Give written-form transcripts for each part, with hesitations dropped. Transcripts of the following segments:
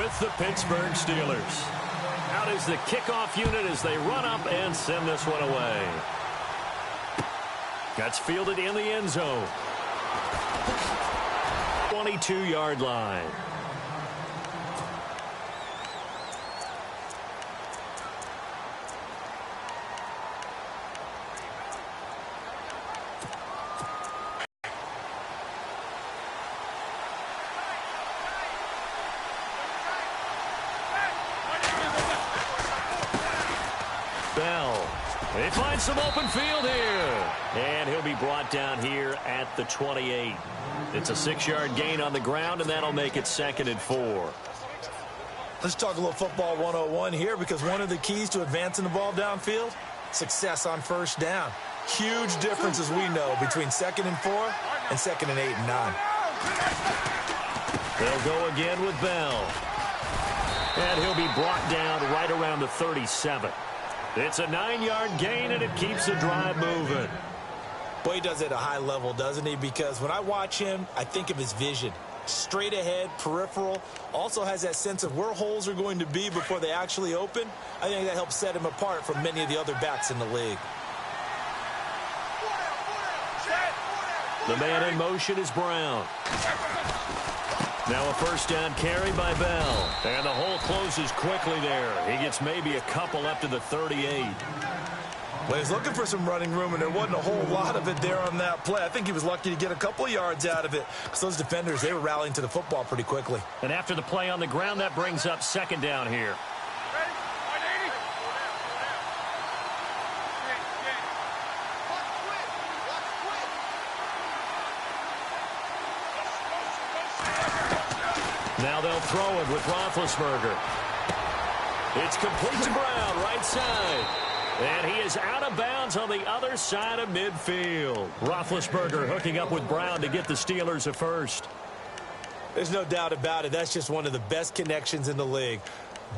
with the Pittsburgh Steelers. Out is the kickoff unit as they run up and send this one away. Gets fielded in the end zone. 22-yard line. They find some open field here. And he'll be brought down here at the 28. It's a 6-yard gain on the ground, and that'll make it 2nd and 4. Let's talk a little football 101 here, because one of the keys to advancing the ball downfield, success on first down. Huge difference, as we know, between 2nd and 4 and 2nd and 8 and 9. They'll go again with Bell. And he'll be brought down right around the 37. It's a 9-yard gain, and it keeps the drive moving. Boy, he does it at a high level, doesn't he? Because when I watch him, I think of his vision. Straight ahead, peripheral. Also has that sense of where holes are going to be before they actually open. I think that helps set him apart from many of the other backs in the league. The man in motion is Brown. Now a first down carry by Bell. And the hole closes quickly there. He gets maybe a couple up to the 38. Well, he's looking for some running room, and there wasn't a whole lot of it there on that play. I think he was lucky to get a couple of yards out of it, because those defenders, they were rallying to the football pretty quickly. And after the play on the ground, that brings up 2nd down here. Now they'll throw it with Roethlisberger. It's complete to Brown, right side. And he is out of bounds on the other side of midfield. Roethlisberger hooking up with Brown to get the Steelers a first. There's no doubt about it. That's just one of the best connections in the league.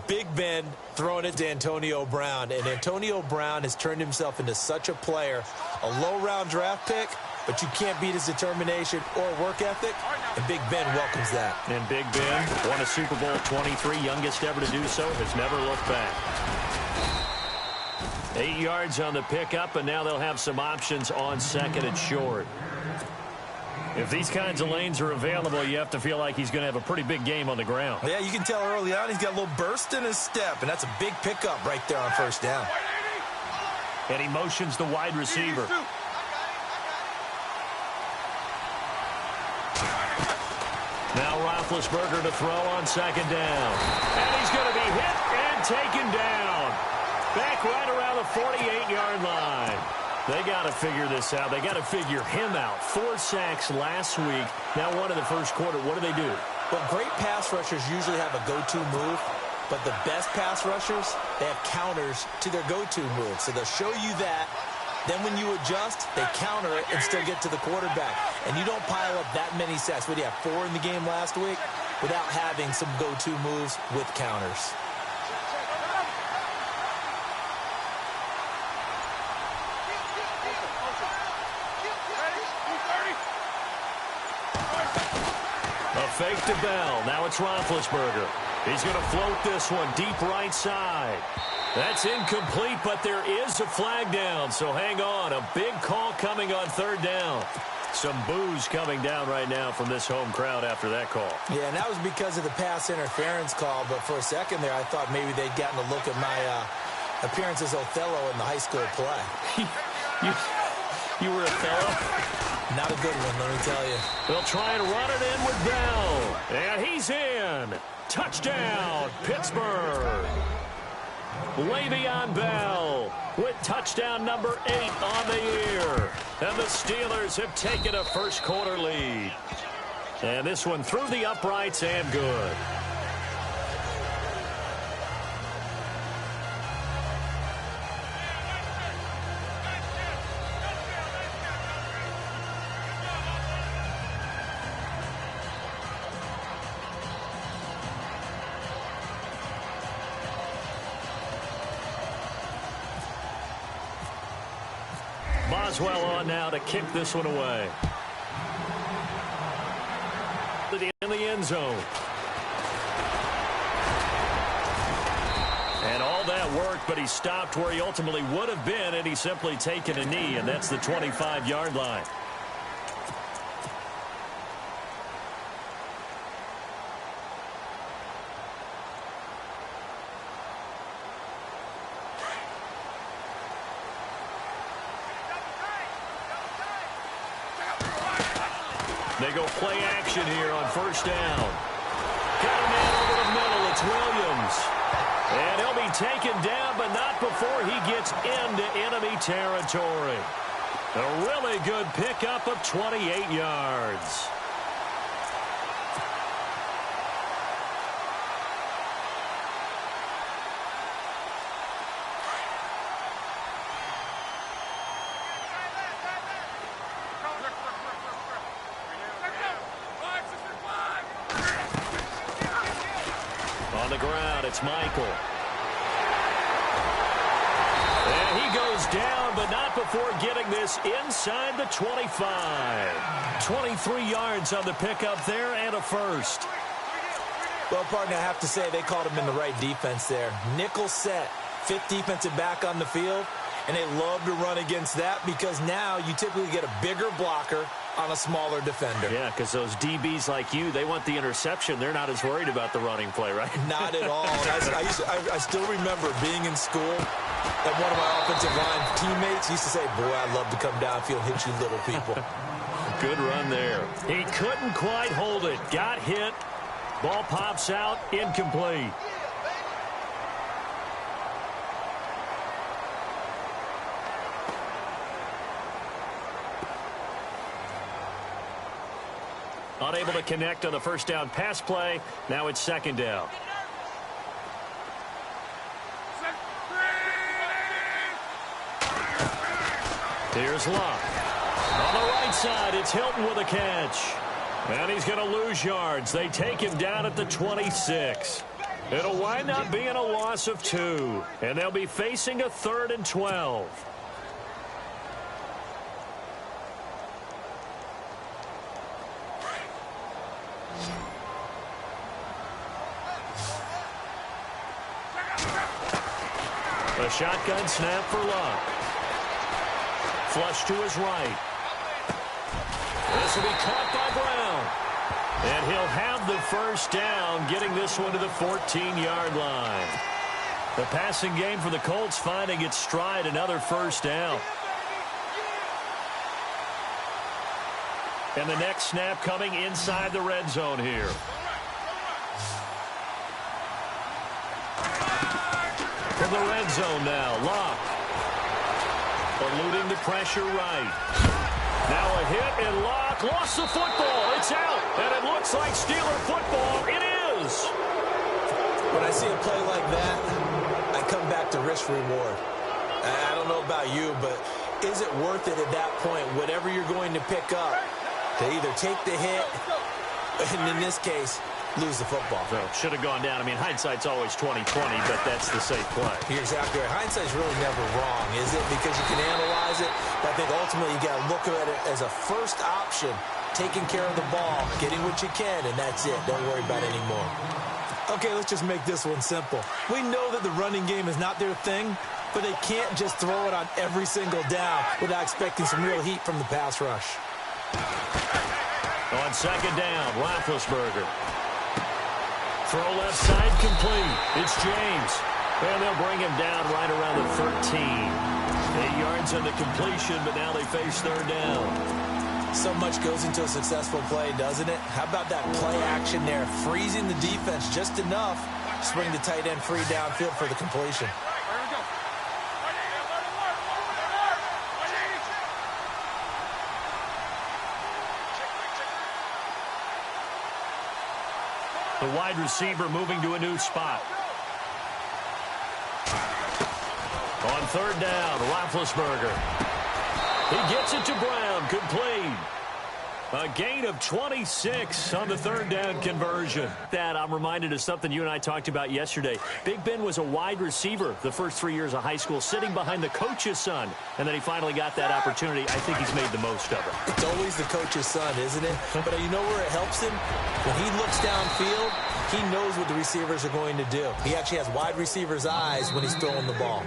Big Ben throwing it to Antonio Brown. And Antonio Brown has turned himself into such a player. A low-round draft pick, but you can't beat his determination or work ethic. And Big Ben welcomes that. And Big Ben won a Super Bowl 23, youngest ever to do so, has never looked back. 8 yards on the pickup, and now they'll have some options on 2nd and short. If these kinds of lanes are available, you have to feel like he's going to have a pretty big game on the ground. Yeah, you can tell early on he's got a little burst in his step, and that's a big pickup right there on first down. And he motions the wide receiver. Now Roethlisberger to throw on 2nd down. And he's going to be hit and taken down. Back right around the 48-yard line. They got to figure this out. They got to figure him out. 4 sacks last week. Now one in the first quarter. What do they do? Well, great pass rushers usually have a go-to move. But the best pass rushers, they have counters to their go-to move. So they'll show you that. Then when you adjust, they counter it and still get to the quarterback. And you don't pile up that many sacks. What do you have, 4 in the game last week? Without having some go-to moves with counters. A fake to Bell. Now it's Roethlisberger. He's going to float this one deep right side. That's incomplete, but there is a flag down, so hang on. A big call coming on 3rd down. Some boos coming down right now from this home crowd after that call. Yeah, and that was because of the pass interference call, but for a second there, I thought maybe they'd gotten a look at my appearance as Othello in the high school play. You were Othello? Not a good one, let me tell you. They'll try and run it in with Bell. And he's in. Touchdown, Pittsburgh. Le'Veon Bell with touchdown number 8 on the year. And the Steelers have taken a first quarter lead. And this one through the uprights and good. Boswell on now to kick this one away. In the end zone. that worked, but he stopped where he ultimately would have been, and he's simply taken a knee, and that's the 25-yard line. They go play action here on first down. Got a man over the middle. It's Williams. And he'll be taken down, but not before he gets into enemy territory. A really good pickup of 28 yards. On the ground, it's Michael. And he goes down, but not before getting this inside the 25. 23 yards on the pickup there and a first. Well, partner, I have to say they called him in the right defense there. Nickel set, fifth defensive back on the field, and they love to run against that because now you typically get a bigger blocker on a smaller defender. Yeah, because those DBs like you, they want the interception. They're not as worried about the running play, right? Not at all. I still remember being in school, and one of my offensive line teammates used to say, boy, I'd love to come downfield and hit you little people. Good run there. He couldn't quite hold it. Got hit. Ball pops out. Incomplete. Unable to connect on the first down pass play. Now it's second down. Here's Luck. On the right side, it's Hilton with a catch. And he's going to lose yards. They take him down at the 26. It'll wind up being a loss of 2. And they'll be facing a 3rd and 12. A shotgun snap for Luck. Flush to his right. This will be caught by Brown. And he'll have the first down, getting this one to the 14-yard line. The passing game for the Colts finding its stride, another first down. And the next snap coming inside the red zone here. From the red zone now, Luck. Eluding the pressure right. Now a hit, and Luck lost the football. It's out, and it looks like Steeler football. It is. When I see a play like that, I come back to risk-reward. I don't know about you, but is it worth it at that point, whatever you're going to pick up, to either take the hit, and in this case, lose the football? So should have gone down. I mean, hindsight's always 20/20, but that's the safe play. You're exactly right. Hindsight's really never wrong, is it? Because you can analyze it, but I think ultimately you got to look at it as a first option, taking care of the ball, getting what you can, and that's it. Don't worry about it anymore. Okay, let's just make this one simple. We know that the running game is not their thing, but they can't just throw it on every single down without expecting some real heat from the pass rush. On second down, Roethlisberger. Throw left side complete. It's James. And they'll bring him down right around the 13. 8 yards on the completion, but now they face third down. So much goes into a successful play, doesn't it? How about that play action there? Freezing the defense just enough to bring the tight end free downfield for the completion. The wide receiver moving to a new spot. On third down, Roethlisberger. He gets it to Brown, complete. A gain of 26 on the third down conversion. That I'm reminded of something you and I talked about yesterday. Big Ben was a wide receiver the first 3 years of high school, sitting behind the coach's son. And then he finally got that opportunity. I think he's made the most of it. It's always the coach's son, isn't it? But you know where it helps him? When he looks downfield, He knows what the receivers are going to do. He actually has wide receivers' eyes when he's throwing the ball.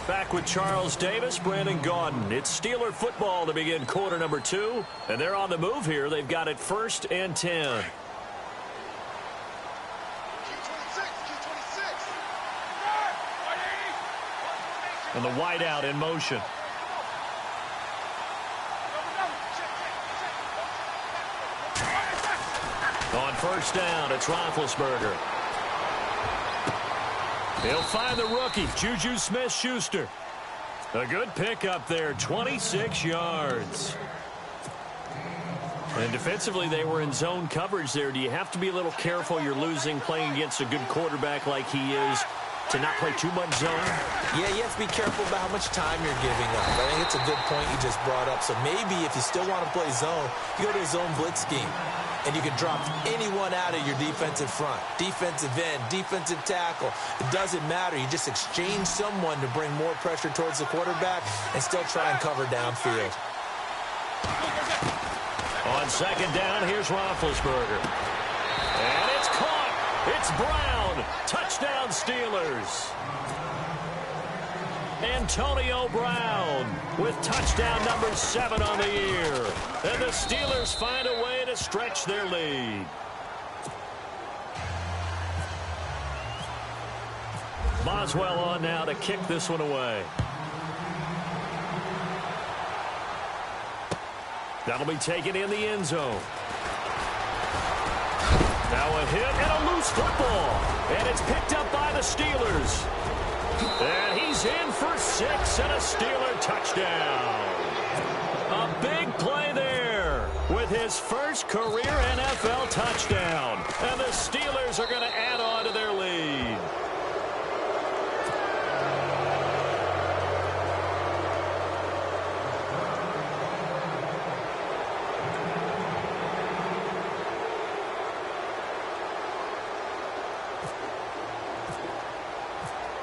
Back with Charles Davis, Brandon Gaudin. It's Steeler football to begin quarter number 2. And they're on the move here. They've got it 1st and 10. And the wideout in motion. On 1st down, it's Roethlisberger. He'll find the rookie, Juju Smith-Schuster. A good pickup there, 26 yards. And defensively, they were in zone coverage there. Do you have to be a little careful? You're losing playing against a good quarterback like he is to not play too much zone? Yeah, you have to be careful about how much time you're giving up. I think it's a good point you just brought up. So maybe if you still want to play zone, you go to a zone blitz scheme. And you can drop anyone out of your defensive front, defensive end, defensive tackle. It doesn't matter. You just exchange someone to bring more pressure towards the quarterback and still try and cover downfield. On 2nd down, here's Roethlisberger. And it's caught. It's Brown. Touchdown, Steelers. Antonio Brown with touchdown number 7 on the year. And the Steelers find a way to stretch their lead. Boswell on now to kick this one away. That'll be taken in the end zone. Now a hit and a loose football. And it's picked up by the Steelers. And he's in for 6 and a Steeler touchdown. A big play there with his first career NFL touchdown. And the Steelers are going to add on to their lead.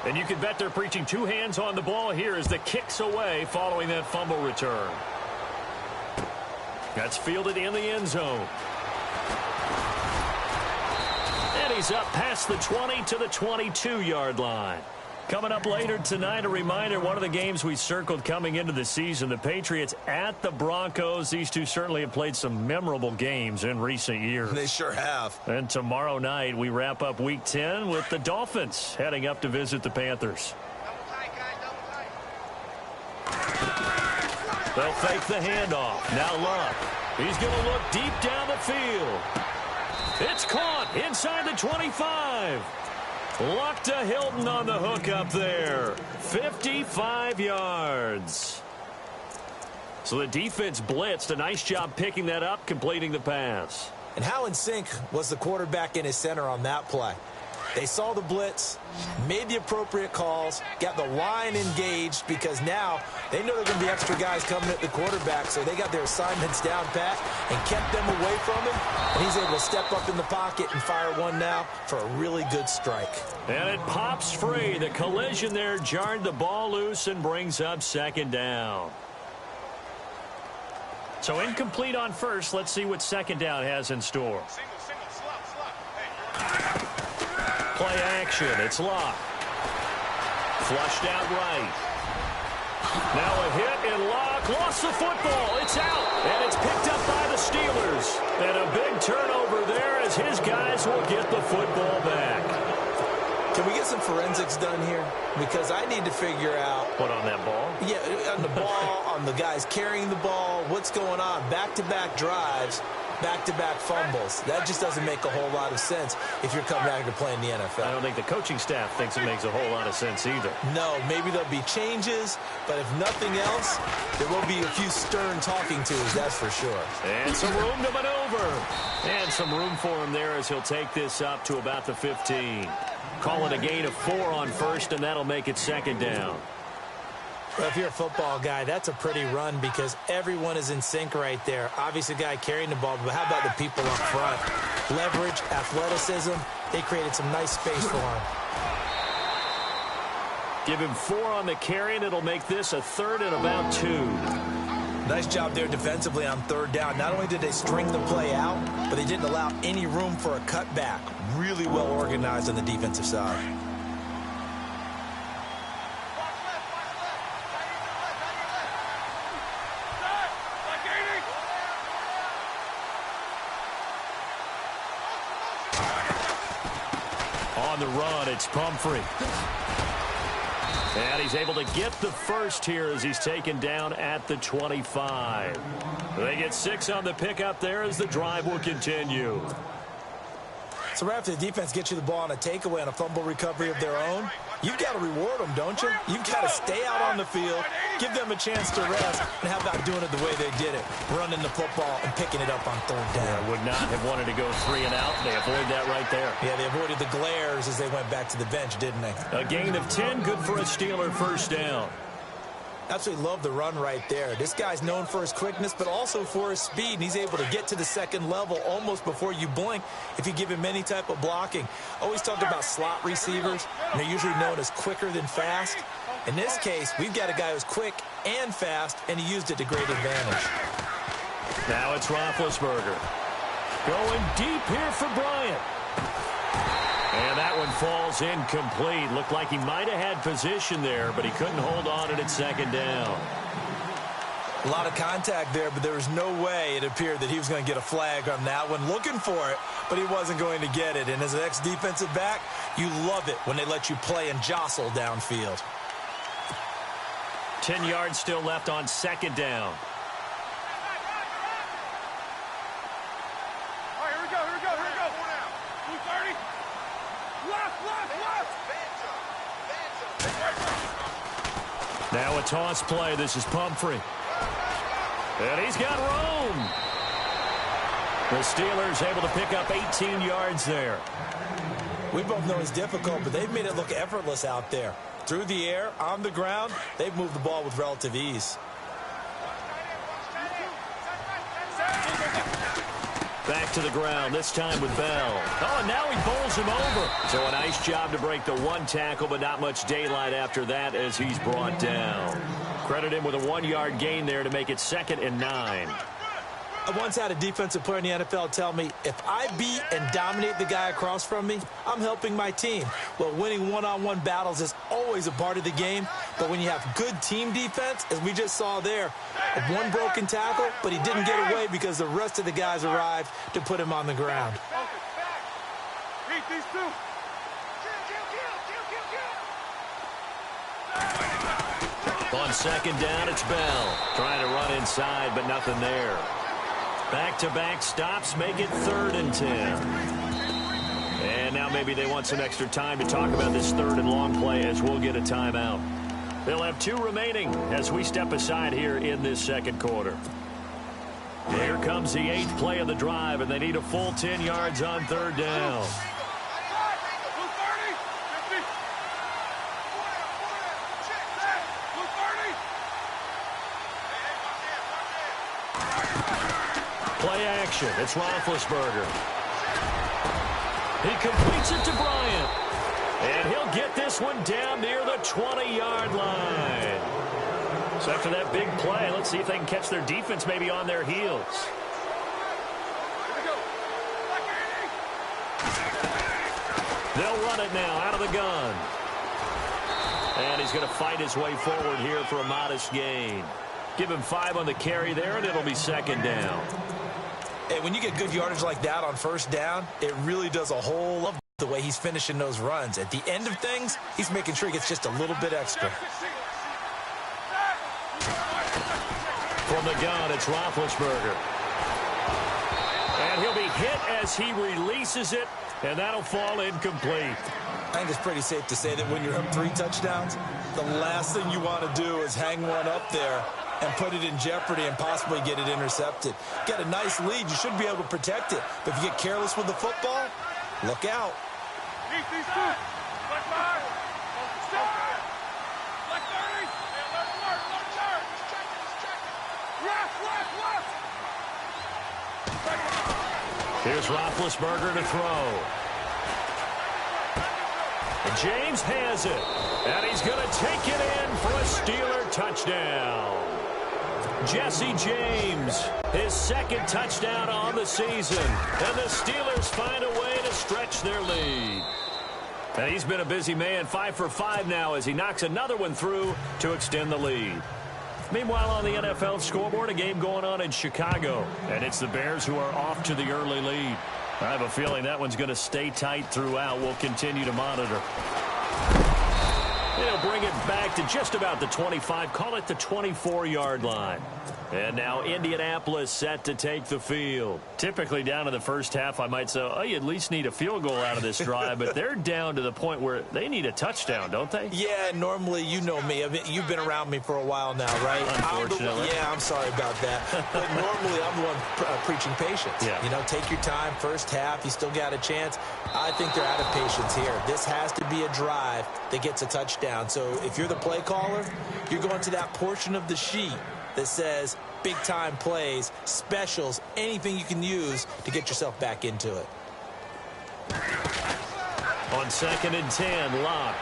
And you can bet they're preaching 2 hands on the ball here as the kick's away following that fumble return. That's fielded in the end zone. And he's up past the 20 to the 22-yard line. Coming up later tonight, a reminder, one of the games we circled coming into the season, the Patriots at the Broncos. These two certainly have played some memorable games in recent years. They sure have. And tomorrow night, we wrap up Week 10 with the Dolphins heading up to visit the Panthers. They'll fake the handoff. Now Luck. He's going to look deep down the field. It's caught inside the 25. Luck to Hilton on the hook up there. 55 yards. So the defense blitzed. A nice job picking that up, completing the pass. And how in sync was the quarterback in his center on that play? They saw the blitz, made the appropriate calls, got the line engaged because now they know there are going to be extra guys coming at the quarterback, so they got their assignments down pat and kept them away from him, and he's able to step up in the pocket and fire one now for a really good strike. And it pops free. The collision there jarred the ball loose and brings up 2nd down. So incomplete on first. Let's see what 2nd down has in store. Play action. It's Luck. Flushed out right. Now a hit and Luck lost the football. It's out. And it's picked up by the Steelers. And a big turnover there as his guys will get the football back. Can we get some forensics done here? Because I need to figure out... What, on that ball? Yeah, on the ball, on the guys carrying the ball. What's going on? Back-to-back drives, back-to-back fumbles. That just doesn't make a whole lot of sense if you're coming back to play in the NFL. I don't think the coaching staff thinks it makes a whole lot of sense either. No, maybe there'll be changes, but if nothing else, there will be a few stern talking tos, that's for sure. And some room to maneuver. And some room for him there as he'll take this up to about the 15. Call it a gain of 4 on first, and that'll make it 2nd down. Well, if you're a football guy, that's a pretty run because everyone is in sync right there. Obviously, the guy carrying the ball, but how about the people up front? Leverage, athleticism, they created some nice space for him. Give him 4 on the carry, and it'll make this a 3rd and about 2. Nice job there defensively on third down. Not only did they string the play out, but they didn't allow any room for a cutback. Really well organized on the defensive side. On the run, it's Pumphrey. And he's able to get the first here as he's taken down at the 25. They get 6 on the pickup there as the drive will continue. So right after the defense gets you the ball on a takeaway and a fumble recovery of their own, you've got to reward them, don't you? You've got to stay out on the field, give them a chance to rest, and how about doing it the way they did it, running the football and picking it up on third down. Yeah, would not have wanted to go 3 and out. They avoid that right there. Yeah, they avoided the glares as they went back to the bench, didn't they? A gain of 10, good for a Steeler first down. Absolutely love the run right there. This guy's known for his quickness, but also for his speed. And he's able to get to the second level almost before you blink if you give him any type of blocking. Always talk about slot receivers, and they're usually known as quicker than fast. In this case, we've got a guy who's quick and fast, and he used it to great advantage. Now it's Roethlisberger. Going deep here for Bryant. And that one falls incomplete. Looked like he might have had position there, but he couldn't hold on it at second down. A lot of contact there, but there was no way it appeared that he was going to get a flag on that one. Looking for it, but he wasn't going to get it. And as an ex-defensive back, you love it when they let you play and jostle downfield. 10 yards still left on second down. Now a toss play. This is Pumphrey. And he's got room. The Steelers able to pick up 18 yards there. We both know it's difficult, but they've made it look effortless out there. Through the air, on the ground, they've moved the ball with relative ease. Back to the ground, this time with Bell. Oh, and now he bowls him over. So a nice job to break the one tackle, but not much daylight after that as he's brought down. Credit him with a 1-yard gain there to make it 2nd and 9. I once had a defensive player in the NFL tell me, if I beat and dominate the guy across from me, I'm helping my team. Well, winning one-on-one battles is always a part of the game, but when you have good team defense, as we just saw there, one broken tackle, but he didn't get away because the rest of the guys arrived to put him on the ground. On second down, it's Bell. Trying to run inside, but nothing there. Back-to-back stops make it 3rd and 10. And now maybe they want some extra time to talk about this 3rd and long play as we'll get a timeout. They'll have 2 remaining as we step aside here in this second quarter. Here comes the 8th play of the drive, and they need a full 10 yards on 3rd down. Play action. It's Roethlisberger. He completes it to Bryant. And he'll get this one down near the 20-yard line. So after that big play, let's see if they can catch their defense maybe on their heels. They'll run it now out of the gun. And he's going to fight his way forward here for a modest gain. Give him 5 on the carry there, and it'll be 2nd down. Hey, when you get good yardage like that on 1st down, it really does a whole lot the way he's finishing those runs. At the end of things, he's making sure he gets just a little bit extra. From the gun, it's Roethlisberger. And he'll be hit as he releases it, and that'll fall incomplete. I think it's pretty safe to say that when you're up 3 touchdowns, the last thing you want to do is hang one up there and put it in jeopardy and possibly get it intercepted. Get a nice lead, you should be able to protect it. But if you get careless with the football, look out. Here's Roethlisberger to throw. And James has it. And he's going to take it in for a Steeler touchdown. Jesse James, his second touchdown on the season. And the Steelers find a way to stretch their lead. And he's been a busy man, 5 for 5 now as he knocks another one through to extend the lead. Meanwhile, on the NFL scoreboard, a game going on in Chicago. And it's the Bears who are off to the early lead. I have a feeling that one's going to stay tight throughout. We'll continue to monitor. They'll bring it back to just about the 25, call it the 24-yard line. And now Indianapolis set to take the field. Typically down in the first half, I might say, oh, you at least need a field goal out of this drive. But they're down to the point where they need a touchdown, don't they? Yeah, normally, you know me. I mean, you've been around me for a while now, right? Unfortunately. I'm sorry about that. But normally, I'm the one preaching patience. Yeah. You know, take your time. First half, you still got a chance. I think they're out of patience here. This has to be a drive that gets a touchdown. So if you're the play caller, you're going to that portion of the sheet that says big-time plays, specials, anything you can use to get yourself back into it. On 2nd and 10, Locke.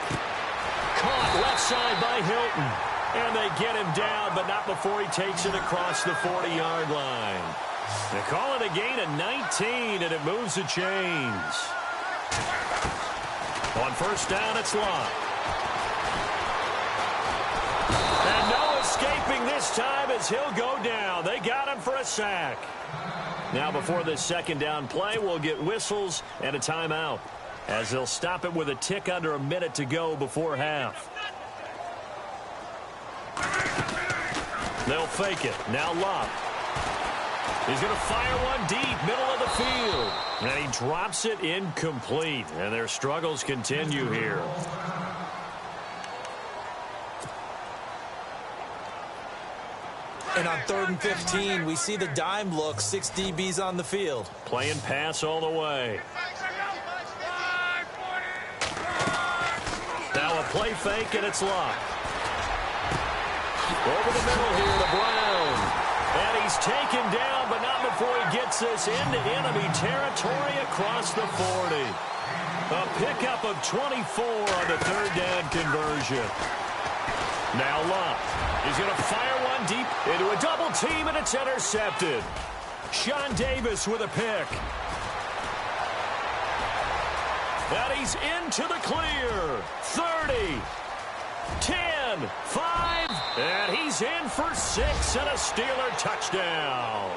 Caught left side by Hilton. And they get him down, but not before he takes it across the 40-yard line. They call it a gain of 19, and it moves the chains. On first down, it's Locke. And no escaping this time as he'll go down. They got him for a sack. Now before this second down play, we'll get whistles and a timeout as they'll stop it with a tick under a minute to go before half. They'll fake it. Now Locke. He's going to fire one deep, middle of the field. And he drops it incomplete. And their struggles continue here. And on 3rd and 15, we see the dime look, 6 DBs on the field. Playing pass all the way. Now a play fake, and it's Locke. Over the middle here to Brown. And he's taken down, but not before he gets this into enemy territory across the 40. A pickup of 24 on the 3rd down conversion. Now Locke. He's going to fire one deep into a double team, and it's intercepted. Sean Davis with a pick. And he's into the clear. 30, 10, 5, and he's in for 6 and a Steeler touchdown.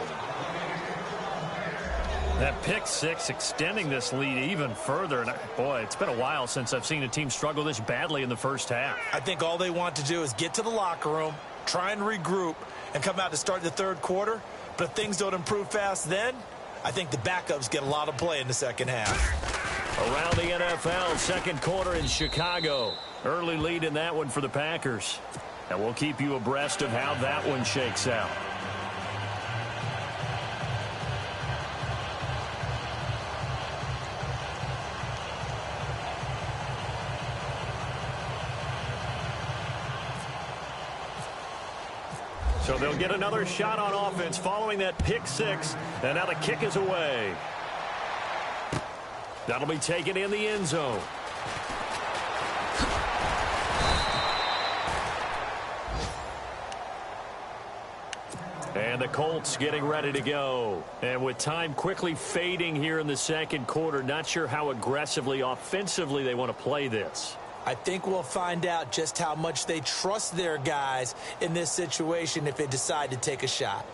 That pick 6 extending this lead even further. And boy, it's been a while since I've seen a team struggle this badly in the first half. I think all they want to do is get to the locker room, try and regroup, and come out to start the 3rd quarter. But if things don't improve fast then, I think the backups get a lot of play in the second half. Around the NFL, 2nd quarter in Chicago. Early lead in that one for the Packers. And we'll keep you abreast of how that one shakes out. So they'll get another shot on offense following that pick 6. And now the kick is away. That'll be taken in the end zone. And the Colts getting ready to go. And with time quickly fading here in the 2nd quarter, not sure how aggressively, offensively they want to play this. I think we'll find out just how much they trust their guys in this situation if they decide to take a shot.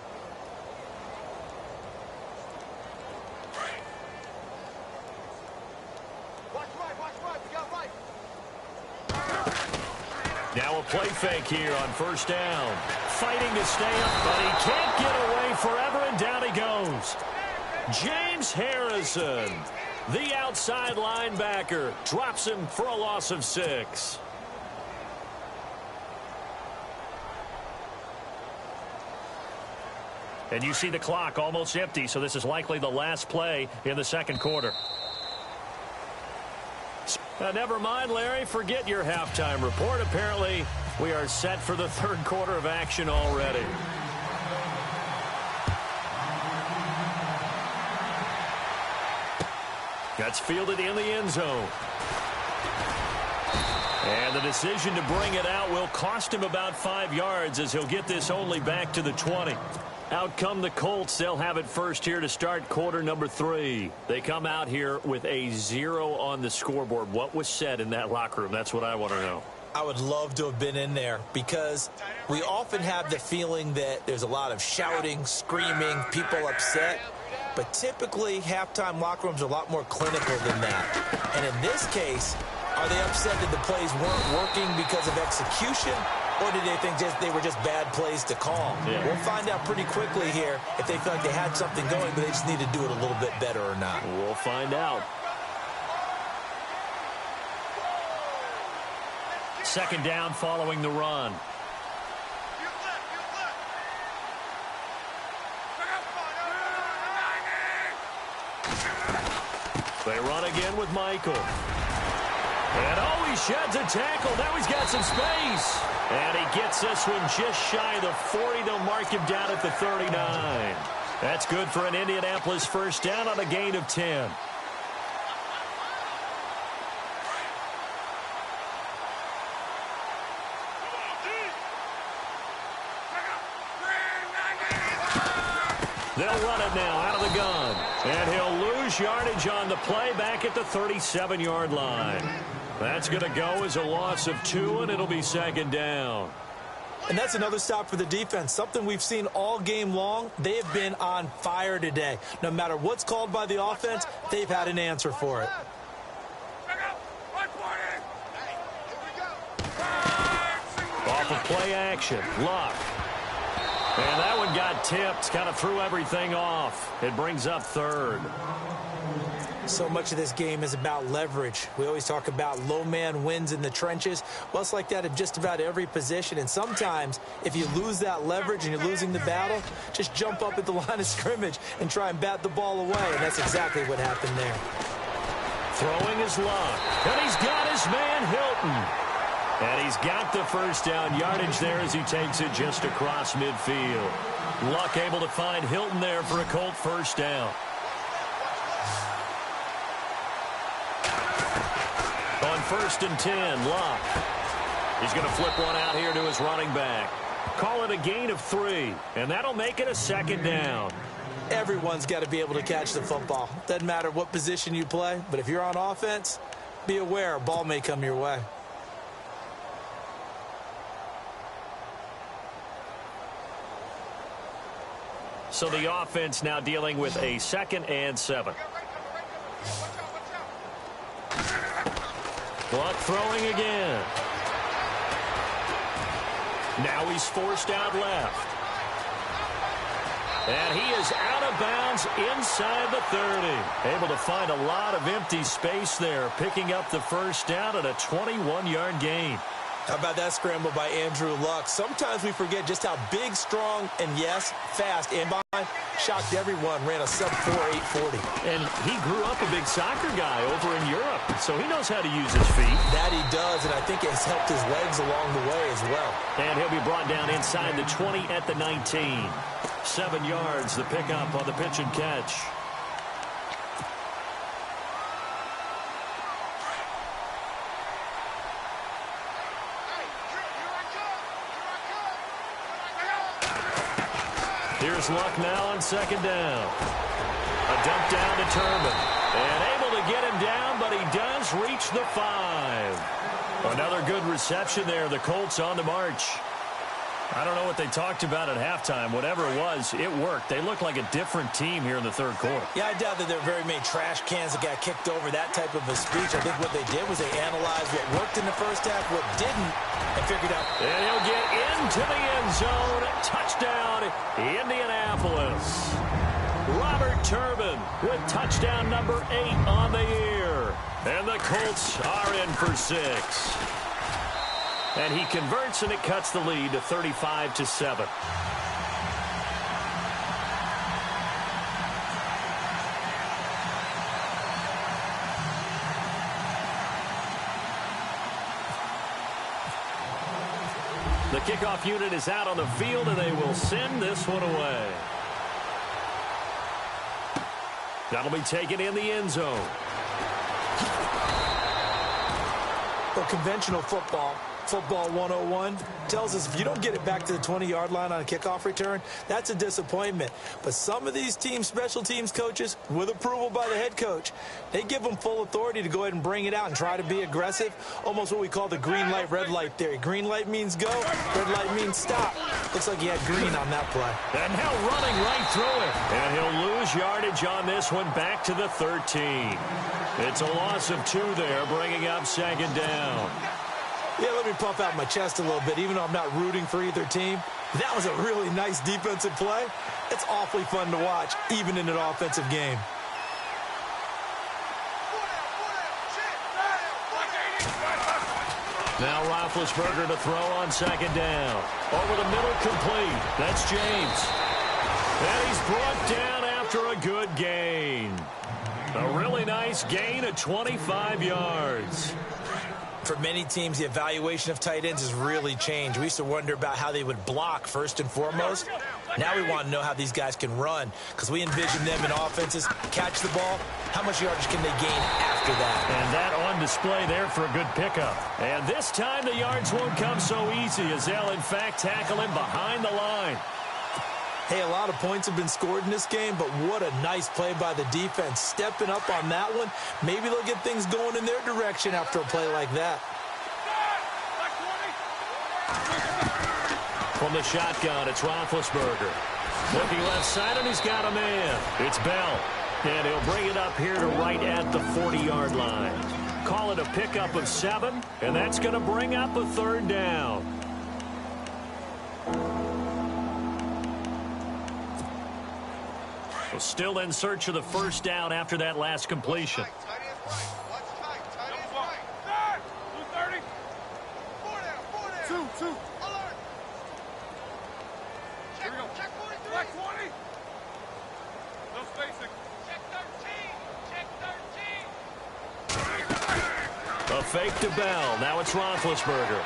Now a play fake here on first down. Fighting to stay up, but he can't get away forever, and down he goes. James Harrison, the outside linebacker, drops him for a loss of 6. And you see the clock almost empty, so this is likely the last play in the 2nd quarter. Never mind, Larry. Forget your halftime report. Apparently, we are set for the 3rd quarter of action already. That's fielded in the end zone. And the decision to bring it out will cost him about 5 yards as he'll get this only back to the 20. Out come the Colts. They'll have it first here to start quarter number 3. They come out here with a 0 on the scoreboard. What was said in that locker room? That's what I want to know. I would love to have been in there because we often have the feeling that there's a lot of shouting, screaming, people upset. But typically, halftime locker rooms are a lot more clinical than that. And in this case, are they upset that the plays weren't working because of execution, or did they think they were just bad plays to call? Yeah. We'll find out pretty quickly here if they feel like they had something going, but they just need to do it a little bit better or not. We'll find out. Second down following the run. They run again with Michael. And oh, he sheds a tackle. Now he's got some space. And he gets this one just shy of the 40. They'll mark him down at the 39. That's good for an Indianapolis first down on a gain of 10. They'll run it now out of the gun. And he'll lose yardage on the play back at the 37-yard line. That's going to go as a loss of 2, and it'll be second down. And that's another stop for the defense, something we've seen all game long. They have been on fire today. No matter what's called by the offense, they've had an answer for it. Off of play action, Luck. And that one got tipped, kind of threw everything off. It brings up third. So much of this game is about leverage. We always talk about low man wins in the trenches. Well, it's like that in just about every position. And sometimes, if you lose that leverage and you're losing the battle, just jump up at the line of scrimmage and try and bat the ball away. And that's exactly what happened there. Throwing his Luck. And he's got his man, Hilton. And he's got the first down yardage there as he takes it just across midfield. Luck able to find Hilton there for a Colt first down. On 1st and 10, Luck. He's going to flip one out here to his running back. Call it a gain of 3, and that'll make it a second down. Everyone's got to be able to catch the football. Doesn't matter what position you play, but if you're on offense, be aware a ball may come your way. So the offense now dealing with a 2nd and 7. Luck throwing again. Now he's forced out left. And he is out of bounds inside the 30. Able to find a lot of empty space there, picking up the first down at a 21-yard gain. How about that scramble by Andrew Luck? Sometimes we forget just how big, strong, and yes, fast. And behind, shocked everyone, ran a sub-4 840. And he grew up a big soccer guy over in Europe, so he knows how to use his feet. That he does, and I think it's helped his legs along the way as well. And he'll be brought down inside the 20 at the 19. 7 yards, the pickup on the pitch and catch. Here's Luck now on 2nd down. A dump down to Turman. And able to get him down, but he does reach the 5. Another good reception there. The Colts on the march. I don't know what they talked about at halftime. Whatever it was, it worked. They look like a different team here in the third quarter. Yeah, I doubt that there were very many trash cans that got kicked over, that type of a speech. I think what they did was they analyzed what worked in the first half, what didn't, and figured out. And he'll get into the end zone. Touchdown, Indianapolis. Robert Turbin with touchdown number 8 on the year. And the Colts are in for 6. And he converts, and it cuts the lead to 35-7. The kickoff unit is out on the field, and they will send this one away. That'll be taken in the end zone. Well, conventional football 101, tells us if you don't get it back to the 20-yard line on a kickoff return, that's a disappointment. But some of these special teams coaches, with approval by the head coach, they give them full authority to go ahead and bring it out and try to be aggressive, almost what we call the green light, red light theory. Green light means go, red light means stop. Looks like he had green on that play. And now running right through it. And he'll lose yardage on this one, back to the 13. It's a loss of 2 there, bringing up second down. Yeah, let me puff out my chest a little bit, even though I'm not rooting for either team. That was a really nice defensive play. It's awfully fun to watch, even in an offensive game. Now Roethlisberger to throw on second down. Over the middle, complete. That's James. And he's brought down after a good gain. A really nice gain of 25 yards. For many teams, the evaluation of tight ends has really changed. We used to wonder about how they would block first and foremost. Now we want to know how these guys can run, because we envision them in offenses catch the ball. How much yardage can they gain after that? And that on display there for a good pickup. And this time the yards won't come so easy, as they'll in fact tackle him behind the line. Hey, a lot of points have been scored in this game, but what a nice play by the defense. Stepping up on that one, maybe they'll get things going in their direction after a play like that. From the shotgun, it's Roethlisberger. Looking left side, and he's got a man. It's Bell. And he'll bring it up here to right at the 40-yard line. Call it a pickup of 7, and that's going to bring up a third down. Well, still in search of the first down after that last completion. A fake to Bell. Now it's Roethlisberger.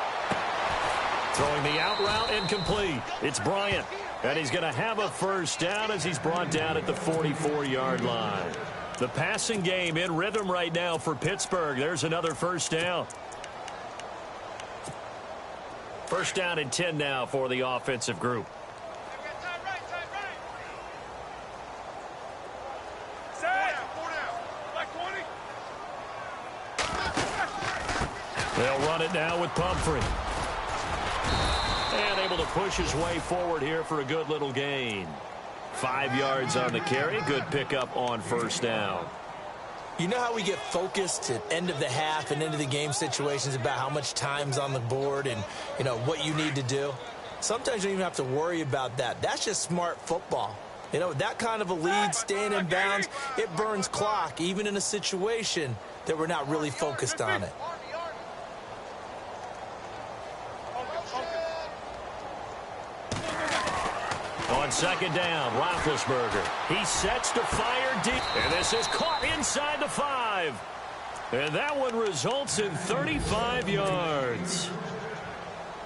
Throwing the out route, incomplete. It's Bryant. And he's going to have a first down as he's brought down at the 44-yard line. The passing game in rhythm right now for Pittsburgh. There's another first down. First down and 10 now for the offensive group. They'll run it now with Pumphrey. And able to push his way forward here for a good little gain. 5 yards on the carry. Good pickup on first down. You know how we get focused at end of the half and into the game situations about how much time's on the board and, you know, what you need to do? Sometimes you don't even have to worry about that. That's just smart football. You know, that kind of a lead, staying in bounds, it burns clock, even in a situation that we're not really focused on it. On second down, Roethlisberger. He sets to fire deep. And this is caught inside the 5. And that one results in 35 yards.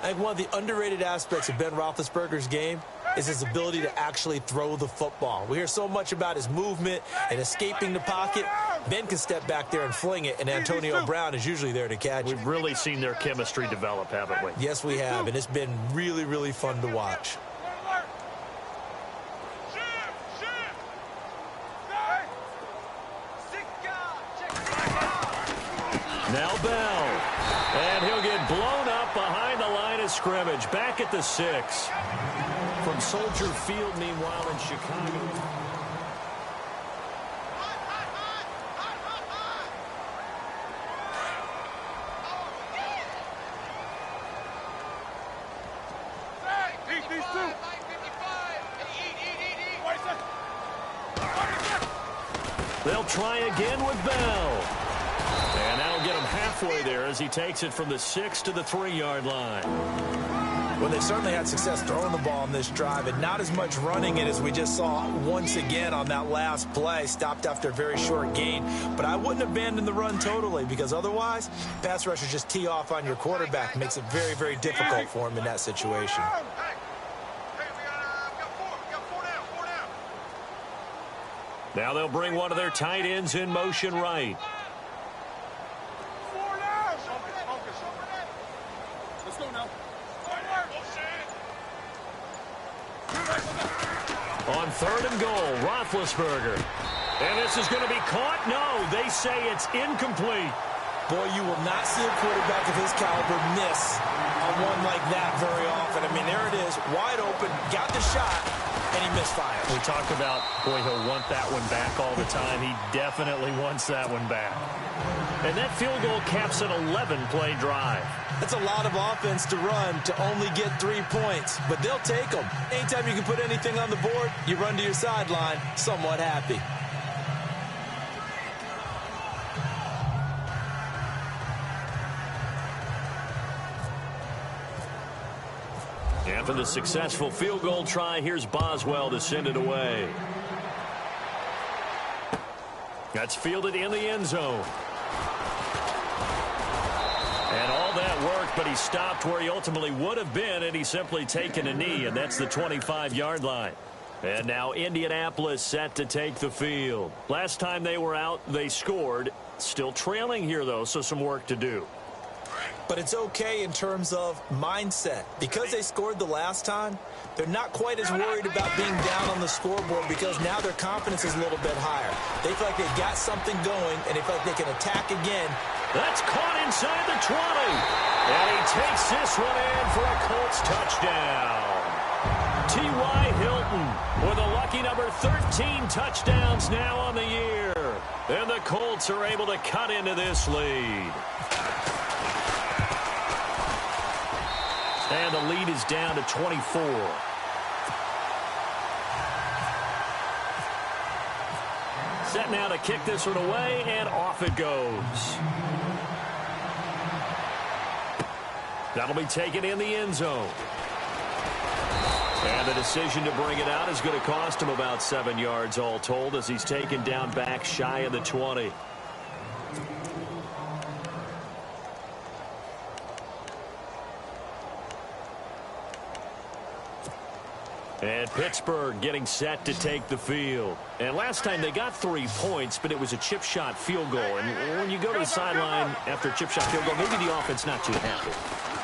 I think one of the underrated aspects of Ben Roethlisberger's game is his ability to actually throw the football. We hear so much about his movement and escaping the pocket. Ben can step back there and fling it, and Antonio Brown is usually there to catch it. We've really seen their chemistry develop, haven't we? Yes, we have, and it's been really, really fun to watch. Now Bell. And he'll get blown up behind the line of scrimmage. Back at the 6. From Soldier Field, meanwhile, in Chicago. They'll try again with Bell. And that'll get him halfway there as he takes it from the 6 to the 3-yard line. Well, they certainly had success throwing the ball on this drive, and not as much running it as we just saw once again on that last play. Stopped after a very short gain. But I wouldn't abandon the run totally, because otherwise, pass rushers just tee off on your quarterback. Makes it very, very difficult for him in that situation. Now they'll bring one of their tight ends in motion right. On 3rd and goal, Roethlisberger. And this is going to be caught? No, they say it's incomplete. Boy, you will not see a quarterback of his caliber miss on one like that very often. I mean, there it is, wide open, got the shot, and he misfires. We talked about, boy, he'll want that one back all the time. He definitely wants that one back. And that field goal caps an 11-play drive. That's a lot of offense to run to only get 3 points, but they'll take them. Anytime you can put anything on the board, you run to your sideline somewhat happy. After the successful field goal try, here's Boswell to send it away. That's fielded in the end zone. And all that worked, but he stopped where he ultimately would have been, and he's simply taken a knee, and that's the 25-yard line. And now Indianapolis set to take the field. Last time they were out, they scored. Still trailing here, though, so some work to do. But it's okay in terms of mindset. Because they scored the last time, they're not quite as worried about being down on the scoreboard because now their confidence is a little bit higher. They feel like they've got something going, and they feel like they can attack again. That's caught inside the 20. And he takes this one in for a Colts touchdown. T.Y. Hilton with a lucky number 13 touchdowns now on the year. And the Colts are able to cut into this lead. And the lead is down to 24. Set now to kick this one away, and off it goes. That'll be taken in the end zone. And the decision to bring it out is going to cost him about 7 yards all told as he's taken down back shy of the 20. And Pittsburgh getting set to take the field. And last time they got 3 points, but it was a chip shot field goal. And when you go to the sideline after a chip shot field goal, maybe the offense not too happy.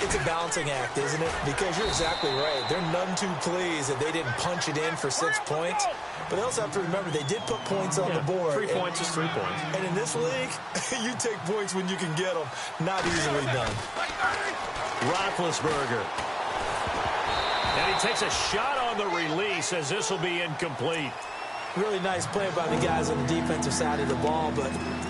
It's a balancing act, isn't it? Because you're exactly right. They're none too pleased that they didn't punch it in for 6 points. But they also have to remember they did put points on the board. 3 points is 3 points. And in this league, you take points when you can get them. Not easily done. Roethlisberger. And he takes a shot on the release as this will be incomplete. Really nice play by the guys on the defensive side of the ball, but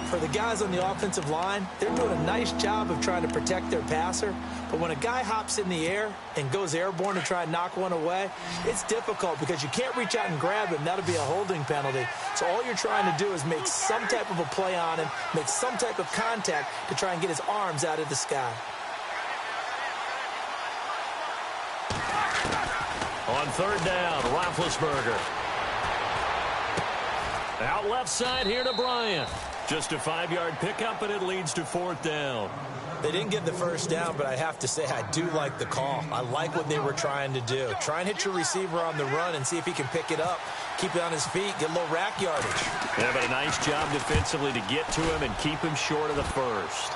for the guys on the offensive line, they're doing a nice job of trying to protect their passer. But when a guy hops in the air and goes airborne to try and knock one away, it's difficult because you can't reach out and grab him. That'll be a holding penalty. So all you're trying to do is make some type of a play on him, make some type of contact to try and get his arms out of the sky. On 3rd down, Roethlisberger. Out left side here to Bryant. Just a 5-yard pickup, and it leads to 4th down. They didn't get the first down, but I have to say I do like the call. I like what they were trying to do. Try and hit your receiver on the run and see if he can pick it up. Keep it on his feet, get a little rack yardage. Yeah, but a nice job defensively to get to him and keep him short of the first.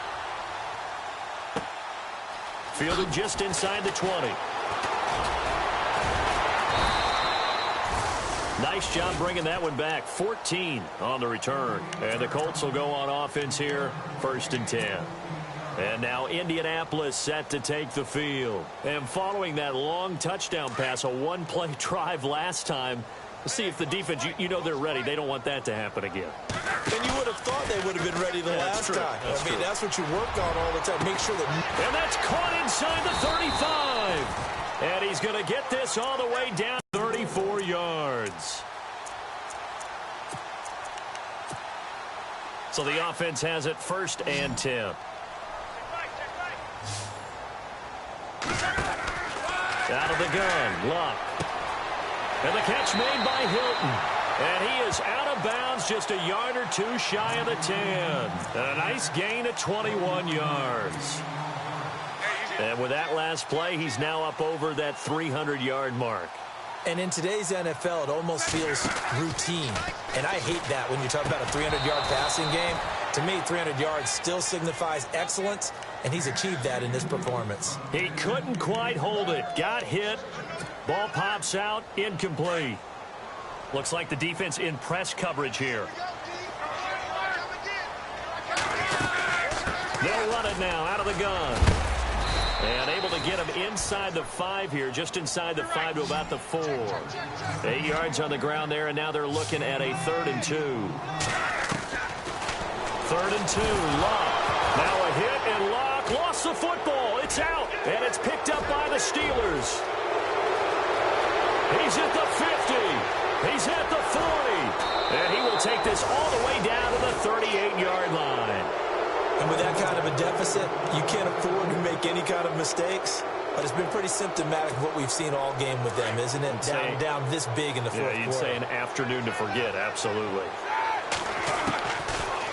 Fielded just inside the 20. Nice job bringing that one back. 14 on the return. And the Colts will go on offense here, 1st and 10. And now Indianapolis set to take the field. And following that long touchdown pass, a one-play drive last time, we'll see if the defense, you know they're ready. They don't want that to happen again. And you would have thought they would have been ready the last time. I mean, that's what you work on all the time. Make sure that... And that's caught inside the 35. And he's going to get this all the way down 34 yards. So the offense has it 1st and 10. Out of the gun, Luck. And the catch made by Hilton. And he is out of bounds just a yard or two shy of the 10. And a nice gain of 21 yards. And with that last play, he's now up over that 300-yard mark. And in today's NFL, it almost feels routine. And I hate that when you talk about a 300-yard passing game. To me, 300 yards still signifies excellence, and he's achieved that in this performance. He couldn't quite hold it. Got hit. Ball pops out. Incomplete. Looks like the defense in press coverage here. They'll run it now out of the gun. And able to get him inside the 5 here, just inside the 5 to about the 4. 8 yards on the ground there, and now they're looking at a 3rd and 2. 3rd and 2, Luck. Now a hit, and Luck lost the football. It's out, and it's picked up by the Steelers. He's at the 50. He's at the 40. And he will take this all the way down to the 38-yard line. And with that kind of a deficit, you can't afford to make any kind of mistakes. But it's been pretty symptomatic of what we've seen all game with them, isn't it? Down this big in the fourth quarter. You'd say an afternoon to forget, absolutely.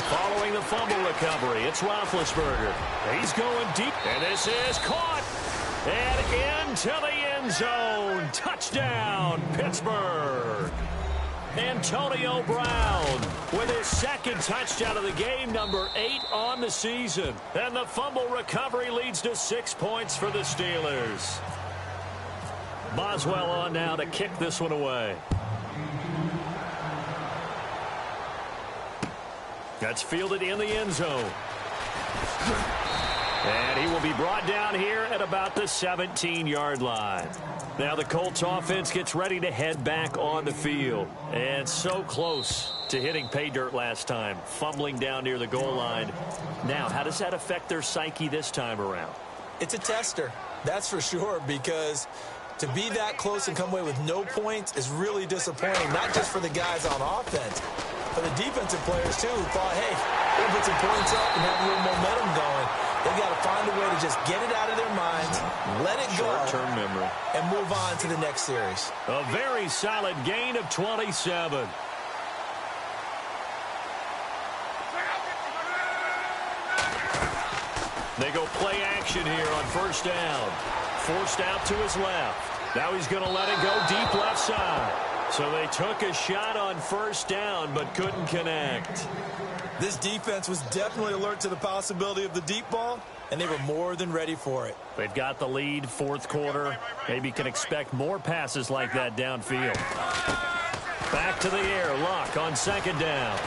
Following the fumble recovery, it's Roethlisberger. He's going deep, and this is caught. And into the end zone. Touchdown, Pittsburgh. Antonio Brown with his 2nd touchdown of the game, number 8 on the season. And the fumble recovery leads to 6 points for the Steelers. Boswell on now to kick this one away. That's fielded in the end zone. And he will be brought down here at about the 17-yard line. Now the Colts offense gets ready to head back on the field. And so close to hitting pay dirt last time, fumbling down near the goal line. Now, how does that affect their psyche this time around? It's a tester, that's for sure, because to be that close and come away with no points is really disappointing, not just for the guys on offense, but the defensive players, too, who thought, hey, we'll put some points up and have a little momentum going. They've got to find a way to just get it out of their minds, let it go, short-term memory, and move on to the next series. A very solid gain of 27. They go play action here on 1st down. Forced out to his left. Now he's going to let it go deep left side. So they took a shot on 1st down but couldn't connect. This defense was definitely alert to the possibility of the deep ball, and they were more than ready for it. They've got the lead, 4th quarter. Maybe can expect more passes like that downfield. Back to the air, Luck on 2nd down.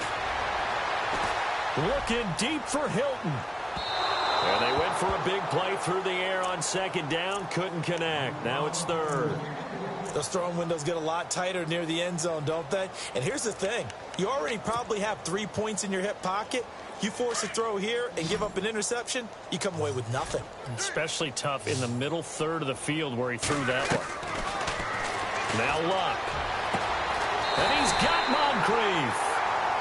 Looking deep for Hilton. And they went for a big play through the air on 2nd down. Couldn't connect. Now it's 3rd. Those throwing windows get a lot tighter near the end zone, don't they? And here's the thing. You already probably have 3 points in your hip pocket. You force a throw here and give up an interception, you come away with nothing. Especially tough in the middle 3rd of the field where he threw that one. Now Luck. And he's got Moncrief.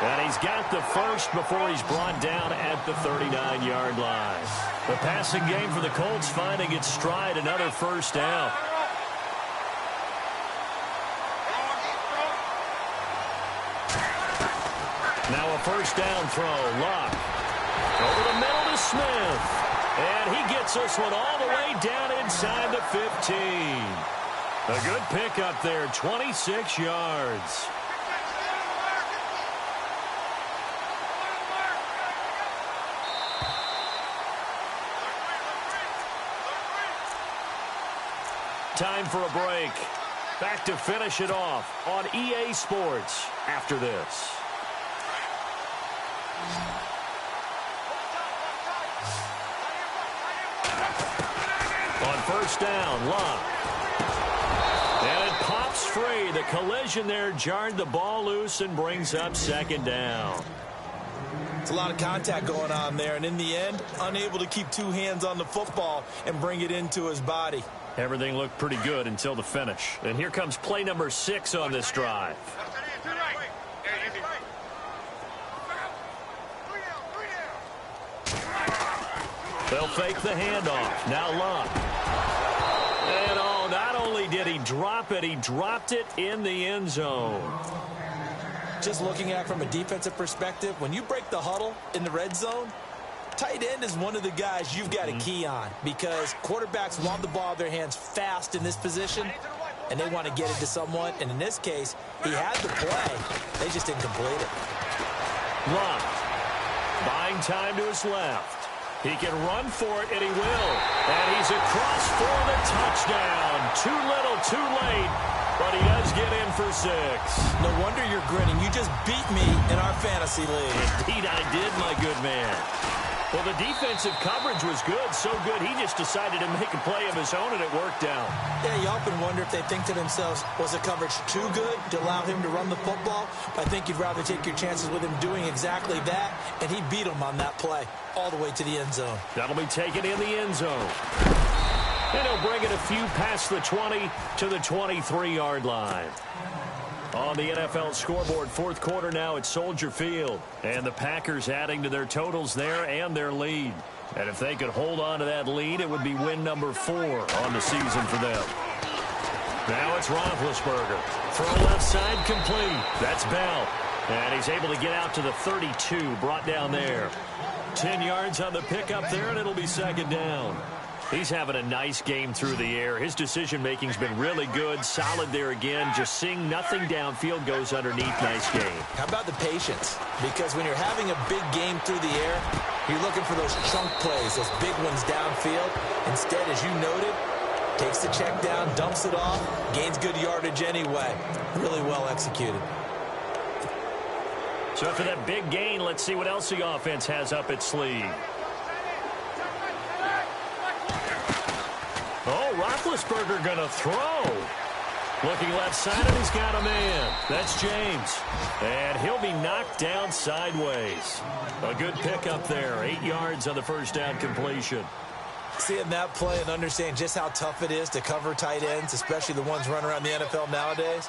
And he's got the 1st before he's brought down at the 39-yard line. The passing game for the Colts finding its stride, another 1st down. Now a 1st down throw. Luck. Over the middle to Smith. And he gets this one all the way down inside the 15. A good pickup there, 26 yards. Time for a break. Back to finish it off on EA Sports after this. On 1st down, Luck. And it pops free. The collision there jarred the ball loose and brings up 2nd down. It's a lot of contact going on there, and in the end, unable to keep 2 hands on the football and bring it into his body. Everything looked pretty good until the finish. And here comes play number 6 on this drive. They'll fake the handoff. Now Luck. And not only did he drop it, he dropped it in the end zone. Just looking at it from a defensive perspective, when you break the huddle in the red zone, tight end is one of the guys you've got a key on because quarterbacks want the ball in their hands fast in this position, and they want to get it to someone. And in this case, he had the play. They just didn't complete it. Luck. Buying time to his left. He can run for it, and he will. And he's across for the touchdown. too little, too late, but he does get in for 6. No wonder you're grinning. You just beat me in our fantasy league. Indeed I did, my good man. Well, the defensive coverage was good, so good he just decided to make a play of his own, and it worked out. Yeah, you often wonder if they think to themselves, was the coverage too good to allow him to run the football? But I think you'd rather take your chances with him doing exactly that, and he beat him on that play all the way to the end zone. That'll be taken in the end zone. And he'll bring it a few past the 20 to the 23-yard line. On the NFL scoreboard, fourth quarter now at Soldier Field. And the Packers adding to their totals there and their lead. And if they could hold on to that lead, it would be win number 4 on the season for them. Now it's Roethlisberger. Throw left side complete. That's Bell. And he's able to get out to the 32, brought down there. 10 yards on the pickup there, and it'll be second down. He's having a nice game through the air. His decision-making's been really good. Solid there again. Just seeing nothing downfield goes underneath. Nice game. How about the patience? Because when you're having a big game through the air, you're looking for those chunk plays, those big ones downfield. Instead, as you noted, takes the check down, dumps it off, gains good yardage anyway. Really well executed. So after that big gain, let's see what else the offense has up its sleeve. Oh, Roethlisberger going to throw. Looking left side, and he's got a man. That's James. And he'll be knocked down sideways. A good pickup there. 8 yards on the first down completion. Seeing that play and understanding just how tough it is to cover tight ends, especially the ones running around the NFL nowadays,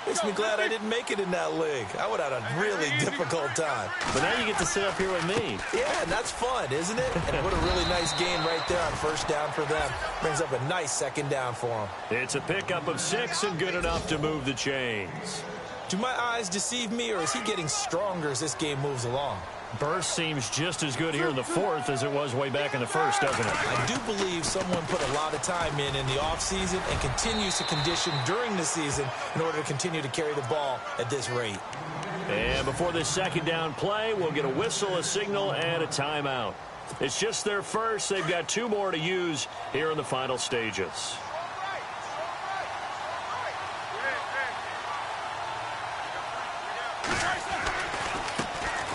makes me glad I didn't make it in that league. I would have had a really difficult time. But now you get to sit up here with me. Yeah, and that's fun, isn't it? And what a really nice game right there on first down for them. Brings up a nice second down for them. It's a pickup of 6 and good enough to move the chains. Do my eyes deceive me, or is he getting stronger as this game moves along? Burst seems just as good here in the fourth as it was way back in the first, doesn't it? I do believe someone put a lot of time in the offseason and continues to condition during the season in order to continue to carry the ball at this rate. And before this second down play, we'll get a whistle, a signal, and a timeout. It's just their first. They've got 2 more to use here in the final stages.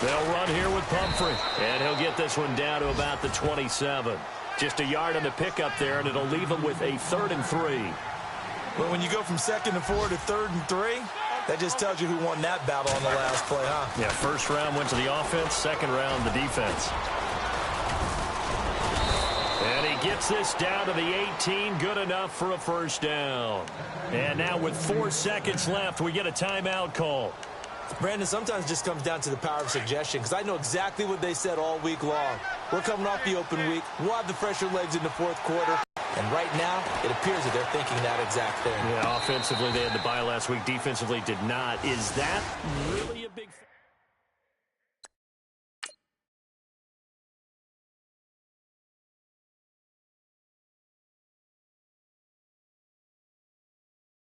They'll run here with Pumphrey, and he'll get this one down to about the 27. Just a yard on the pickup there, and it'll leave him with a 3rd and 3. Well, when you go from 2nd and 4 to 3rd and 3, that just tells you who won that battle on the last play, huh? Yeah, first round went to the offense, second round the defense. And he gets this down to the 18, good enough for a first down. And now with 4 seconds left, we get a timeout call. Brandon, sometimes it just comes down to the power of suggestion, because I know exactly what they said all week long. We're coming off the open week. We'll have the fresher legs in the fourth quarter. And right now, it appears that they're thinking that exact thing. Yeah, offensively, they had the bye last week. Defensively, did not. Is that really a big...